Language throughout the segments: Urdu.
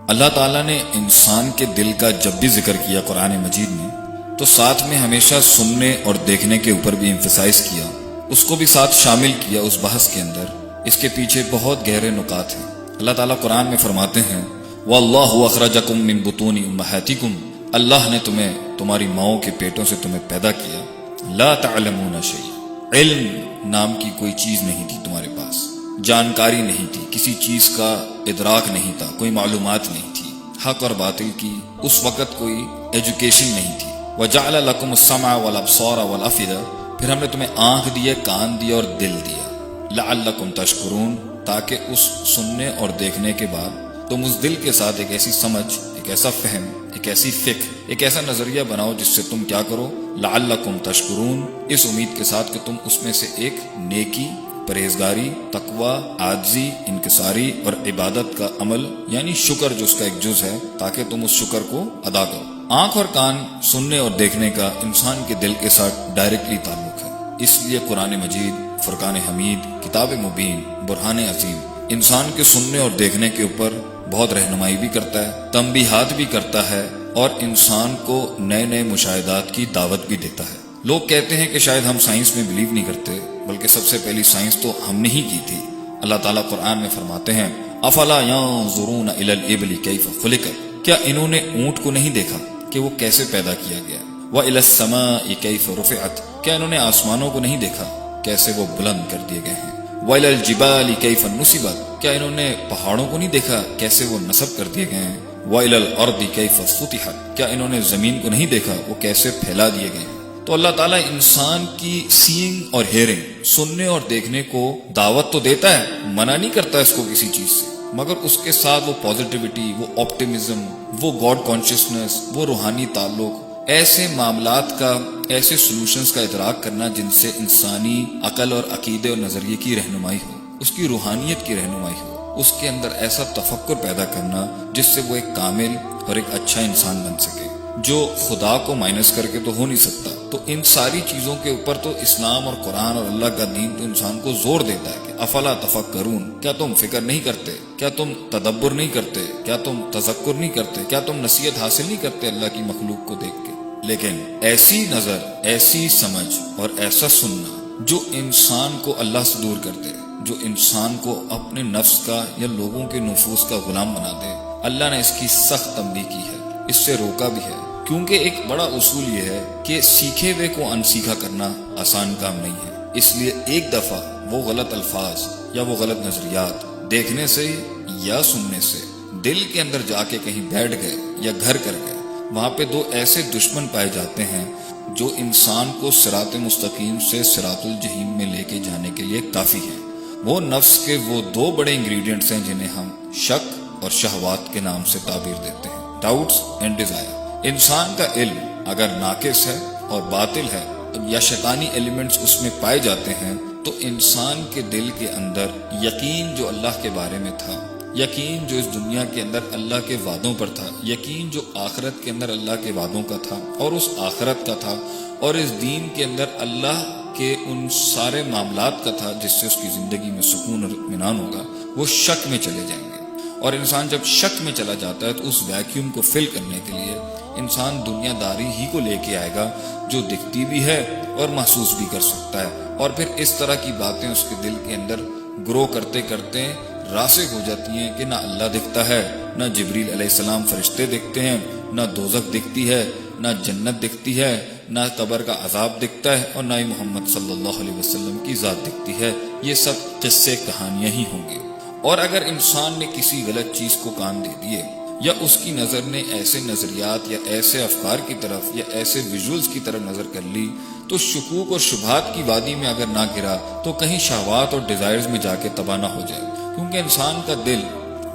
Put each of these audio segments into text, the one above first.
اللہ تعالیٰ نے انسان کے دل کا جب بھی ذکر کیا قرآن مجید میں تو ساتھ میں ہمیشہ سننے اور دیکھنے کے اوپر بھی ایمفسائز کیا، اس کو بھی ساتھ شامل کیا اس بحث کے اندر۔ اس کے پیچھے بہت گہرے نکات ہیں۔ اللہ تعالیٰ قرآن میں فرماتے ہیں وَاللَّهُ أَخْرَجَكُم مِّن بُطُونِ أُمَّهَاتِكُمْ، اللہ نے تمہیں تمہاری ماؤں کے پیٹوں سے تمہیں پیدا کیا، لا تعلمون شیئا، علم نام کی کوئی چیز نہیں تھی تمہارے پاس، جانکاری نہیں تھی، کسی چیز کا ادراک نہیں تھا، کوئی معلومات نہیں تھی، حق اور باطل کی اس وقت کوئی ایجوکیشن نہیں تھی۔ وَجَعَلَ لَكُمُ السَّمْعَ وَالْأَبْصَارَ وَالْأَفْئِدَةَ، پھر ہم نے تمہیں آنکھ دیے، کان دیے اور دل دیا، لَعَلَّكُمْ تَشْكُرُونَ، تاکہ اس سننے اور دیکھنے کے بعد تم اس دل کے ساتھ ایک ایسی سمجھ، ایک ایسا فہم، ایک ایسی فکر، ایک ایسا نظریہ بناؤ جس سے تم کیا کرو، لَعَلَّكُمْ تَشْكُرُونَ، اس امید کے ساتھ کہ تم اس میں سے ایک نیکی، پرہیزگاری، تقوی، عاجزی، انکساری اور عبادت کا عمل یعنی شکر جو اس کا ایک جز ہے، تاکہ تم اس شکر کو ادا کرو۔ آنکھ اور کان سننے اور دیکھنے کا انسان کے دل کے ساتھ ڈائریکٹلی تعلق ہے، اس لیے قرآن مجید، فرقان حمید، کتاب مبین، برہان عظیم انسان کے سننے اور دیکھنے کے اوپر بہت رہنمائی بھی کرتا ہے، تنبیہات بھی کرتا ہے اور انسان کو نئے نئے مشاہدات کی دعوت بھی دیتا ہے۔ لوگ کہتے ہیں کہ شاید ہم سائنس میں بلیو نہیں کرتے، بلکہ سب سے پہلی سائنس تو ہم نے ہی کی تھی۔ اللہ تعالیٰ قرآن میں فرماتے ہیں افلا ينظرون الى الابل كيف خلقت، کیا انہوں نے اونٹ کو نہیں دیکھا کہ وہ کیسے پیدا کیا گیا؟ والى السماء كيف رفعت، کیا انہوں نے آسمانوں کو نہیں دیکھا کیسے وہ بلند کر دیے گئے ہیں؟ والى الجبال كيف نصبت، کیا انہوں نے پہاڑوں کو نہیں دیکھا کیسے وہ نصب کر دیے گئے ہیں؟ والى الارض كيف سطحت، کیا انہوں نے زمین کو نہیں دیکھا وہ کیسے پھیلا دیے گئے ہیں؟ تو اللہ تعالیٰ انسان کی سینگ اور ہیئرنگ، سننے اور دیکھنے کو دعوت تو دیتا ہے، منع نہیں کرتا اس کو کسی چیز سے، مگر اس کے ساتھ وہ پازیٹیوٹی، وہ آپٹیمزم، وہ گاڈ کانشیسنس، وہ روحانی تعلق، ایسے معاملات کا، ایسے سلوشنز کا ادراک کرنا جن سے انسانی عقل اور عقیدے اور نظریے کی رہنمائی ہو، اس کی روحانیت کی رہنمائی ہو، اس کے اندر ایسا تفکر پیدا کرنا جس سے وہ ایک کامل اور ایک اچھا انسان بن سکے، جو خدا کو مائنس کر کے تو ہو نہیں سکتا۔ تو ان ساری چیزوں کے اوپر تو اسلام اور قرآن اور اللہ کا دین تو انسان کو زور دیتا ہے کہ افلا تفکرون، کیا تم فکر نہیں کرتے، کیا تم تدبر نہیں کرتے، کیا تم تذکر نہیں کرتے، کیا تم نصیحت حاصل نہیں کرتے اللہ کی مخلوق کو دیکھ کے؟ لیکن ایسی نظر، ایسی سمجھ اور ایسا سننا جو انسان کو اللہ سے دور کر دے، جو انسان کو اپنے نفس کا یا لوگوں کے نفوس کا غلام بنا دے، اللہ نے اس کی سخت تنبیہ کی ہے، اس سے روکا بھی ہے، کیونکہ ایک بڑا اصول یہ ہے کہ سیکھے ہوئے کو انسیکھا کرنا آسان کام نہیں ہے۔ اس لیے ایک دفعہ وہ غلط الفاظ یا وہ غلط نظریات دیکھنے سے یا سننے سے دل کے اندر جا کے کہیں بیٹھ گئے یا گھر کر گئے، وہاں پہ دو ایسے دشمن پائے جاتے ہیں جو انسان کو صراط مستقیم سے صراط الجحیم میں لے کے جانے کے لیے کافی ہیں۔ وہ نفس کے وہ دو بڑے انگریڈینٹس ہیں جنہیں ہم شک اور شہوات کے نام سے تعبیر دیتے ہیں، ڈاؤٹس اینڈ ڈیزائر۔ انسان کا علم اگر ناقص ہے اور باطل ہے یا شیطانی ایلیمنٹس اس میں پائے جاتے ہیں تو انسان کے دل کے اندر یقین جو اللہ کے بارے میں تھا، یقین جو اس دنیا کے اندر اللہ کے وعدوں پر تھا، یقین جو آخرت کے اندر اللہ کے وعدوں کا تھا اور اس آخرت کا تھا، اور اس دین کے اندر اللہ کے ان سارے معاملات کا تھا جس سے اس کی زندگی میں سکون اور اطمینان ہوگا، وہ شک میں چلے جائیں گے۔ اور انسان جب شک میں چلا جاتا ہے تو اس ویکیوم کو فل کرنے کے لیے انسان دنیا داری ہی کو لے کے آئے گا جو دکھتی بھی ہے اور محسوس بھی کر سکتا ہے، اور پھر اس طرح کی باتیں اس کے دل کے اندر گرو کرتے کرتے راسخ ہو جاتی ہیں کہ نہ اللہ دکھتا ہے، نہ جبریل علیہ السلام فرشتے دکھتے ہیں، نہ دوزخ دکھتی ہے، نہ جنت دکھتی ہے، نہ قبر کا عذاب دکھتا ہے، اور نہ ہی محمد صلی اللہ علیہ وسلم کی ذات دکھتی ہے۔ یہ سب قصے کہانیاں ہی ہوں گی۔ اور اگر انسان نے کسی غلط چیز کو کان دے دیے یا اس کی نظر نے ایسے نظریات یا ایسے افکار کی طرف یا ایسے ویژولز کی طرف نظر کر لی تو شکوک اور شبہات کی وادی میں اگر نہ گرا تو کہیں شہوات اور ڈیزائرز میں جا کے تباہ نہ ہو جائے، کیونکہ انسان کا دل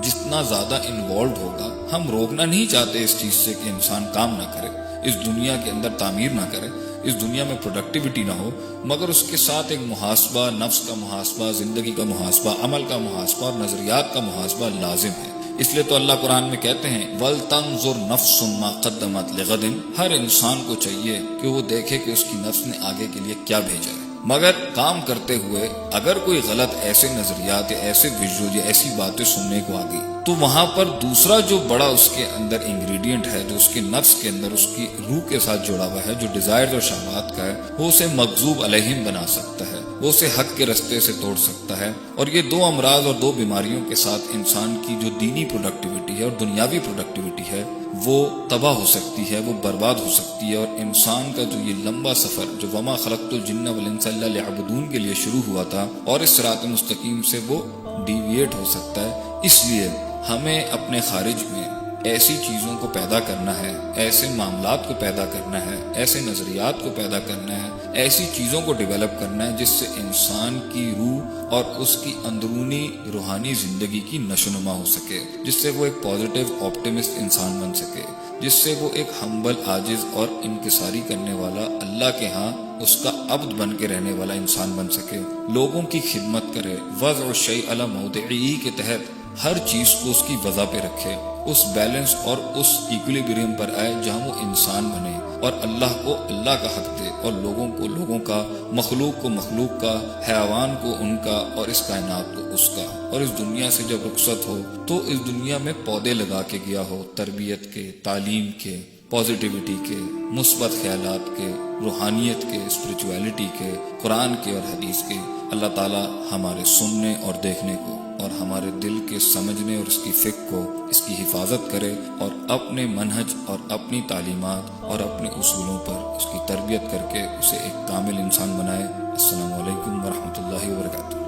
جتنا زیادہ انوالوڈ ہوگا، ہم روکنا نہیں چاہتے اس چیز سے کہ انسان کام نہ کرے، اس دنیا کے اندر تعمیر نہ کرے، اس دنیا میں پروڈکٹیوٹی نہ ہو، مگر اس کے ساتھ ایک محاسبہ، نفس کا محاسبہ، زندگی کا محاسبہ، عمل کا محاسبہ اور نظریات کا محاسبہ لازم ہے۔ اس لیے تو اللہ قرآن میں کہتے ہیں وَلْتَنْظُرْ نَفْسٌ مَا قَدَّمَتْ لِغَدٍ، ہر انسان کو چاہیے کہ وہ دیکھے کہ اس کی نفس نے آگے کے لیے کیا بھیجا ہے۔ مگر کام کرتے ہوئے اگر کوئی غلط ایسے نظریات یا ایسے ویژول یا ایسی باتیں سننے کو آ گئی تو وہاں پر دوسرا جو بڑا اس کے اندر انگریڈینٹ ہے، جو اس کے نفس کے اندر اس کی روح کے ساتھ جڑا ہوا ہے، جو ڈیزائر اور شہوات کا ہے، وہ اسے مغضوب علیہم بنا سکتا ہے، وہ اسے حق کے رستے سے توڑ سکتا ہے۔ اور یہ دو امراض اور دو بیماریوں کے ساتھ انسان کی جو دینی پروڈکٹیوٹی ہے اور دنیاوی پروڈکٹیوٹی ہے وہ تباہ ہو سکتی ہے، وہ برباد ہو سکتی ہے، اور انسان کا جو یہ لمبا سفر جو وما خلقت الجن والانس الا لیعبدون کے لیے شروع ہوا تھا اور اس صراط مستقیم سے وہ ڈیویٹ ہو سکتا ہے۔ اس لیے ہمیں اپنے خارج میں ایسی چیزوں کو پیدا کرنا ہے، ایسے معاملات کو پیدا کرنا ہے، ایسے نظریات کو پیدا کرنا ہے، ایسی چیزوں کو ڈیولپ کرنا ہے جس سے انسان کی روح اور اس کی اندرونی روحانی زندگی کی نشوونما ہو سکے، جس سے وہ ایک پازیٹیو آپٹیمسٹ انسان بن سکے، جس سے وہ ایک ہمبل عاجز اور انکساری کرنے والا اللہ کے ہاں اس کا عبد بن کے رہنے والا انسان بن سکے، لوگوں کی خدمت کرے، وضع الشیء علی موضعہ کے تحت ہر چیز کو اس کی وضع پہ رکھے، اس بیلنس اور اس ایکولیبریم پر آئے جہاں وہ انسان بنے اور اللہ کو اللہ کا حق دے اور لوگوں کو لوگوں کا، مخلوق کو مخلوق کا، حیوان کو ان کا اور اس کائنات کو اس کا، اور اس دنیا سے جب رخصت ہو تو اس دنیا میں پودے لگا کے گیا ہو، تربیت کے، تعلیم کے، پازیٹیوٹی کے، مثبت خیالات کے، روحانیت کے، اسپرچویلٹی کے، قرآن کے اور حدیث کے۔ اللہ تعالی ہمارے سننے اور دیکھنے کو اور ہمارے دل کے سمجھنے اور اس کی فکر کو، اس کی حفاظت کرے اور اپنے منہج اور اپنی تعلیمات اور اپنے اصولوں پر اس کی تربیت کر کے اسے ایک کامل انسان بنائے۔ السلام علیکم ورحمۃ اللہ وبرکاتہ۔